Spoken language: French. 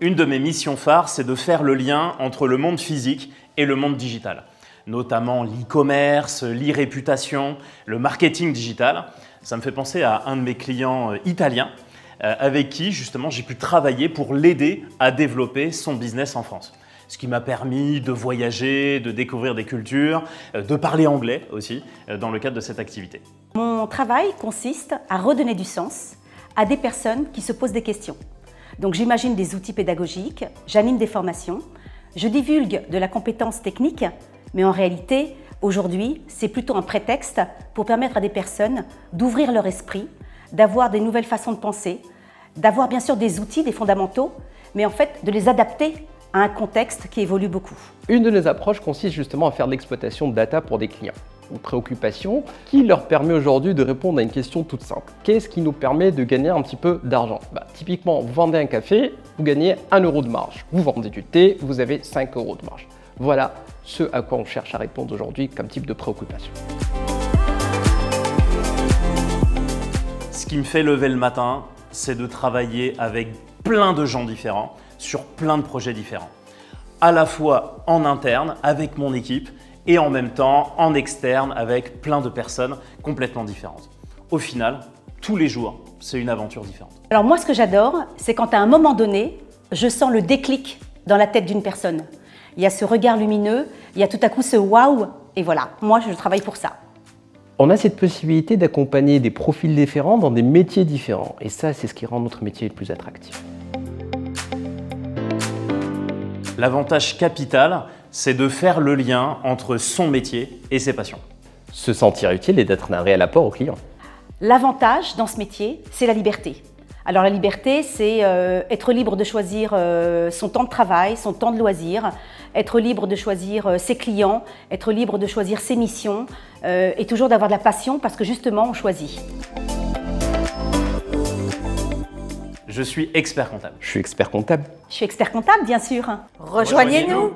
Une de mes missions phares, c'est de faire le lien entre le monde physique et le monde digital, notamment l'e-commerce, l'e-réputation, le marketing digital. Ça me fait penser à un de mes clients italiens avec qui justement j'ai pu travailler pour l'aider à développer son business en France. Ce qui m'a permis de voyager, de découvrir des cultures, de parler anglais aussi dans le cadre de cette activité. Mon travail consiste à redonner du sens à des personnes qui se posent des questions. Donc j'imagine des outils pédagogiques, j'anime des formations, je divulgue de la compétence technique, mais en réalité, aujourd'hui, c'est plutôt un prétexte pour permettre à des personnes d'ouvrir leur esprit, d'avoir des nouvelles façons de penser, d'avoir bien sûr des outils, des fondamentaux, mais en fait de les adapter à un contexte qui évolue beaucoup. Une de nos approches consiste justement à faire de l'exploitation de data pour des clients. Une préoccupation qui leur permet aujourd'hui de répondre à une question toute simple. Qu'est-ce qui nous permet de gagner un petit peu d'argent? Typiquement, vous vendez un café, vous gagnez 1 € de marge. Vous vendez du thé, vous avez 5 € de marge. Voilà ce à quoi on cherche à répondre aujourd'hui comme type de préoccupation. Ce qui me fait lever le matin, c'est de travailler avec plein de gens différents sur plein de projets différents. À la fois en interne avec mon équipe et en même temps en externe avec plein de personnes complètement différentes. Au final, tous les jours, c'est une aventure différente. Alors moi, ce que j'adore, c'est quand à un moment donné, je sens le déclic dans la tête d'une personne. Il y a ce regard lumineux, il y a tout à coup ce waouh, et voilà, moi je travaille pour ça. On a cette possibilité d'accompagner des profils différents dans des métiers différents. Et ça, c'est ce qui rend notre métier le plus attractif. L'avantage capital, c'est de faire le lien entre son métier et ses passions. Se sentir utile et d'être un réel apport au client. L'avantage dans ce métier, c'est la liberté. Alors la liberté, c'est être libre de choisir son temps de travail, son temps de loisir, être libre de choisir ses clients, être libre de choisir ses missions et toujours d'avoir de la passion parce que justement, on choisit. Je suis expert comptable. Je suis expert comptable. Je suis expert comptable, bien sûr. Rejoignez-nous!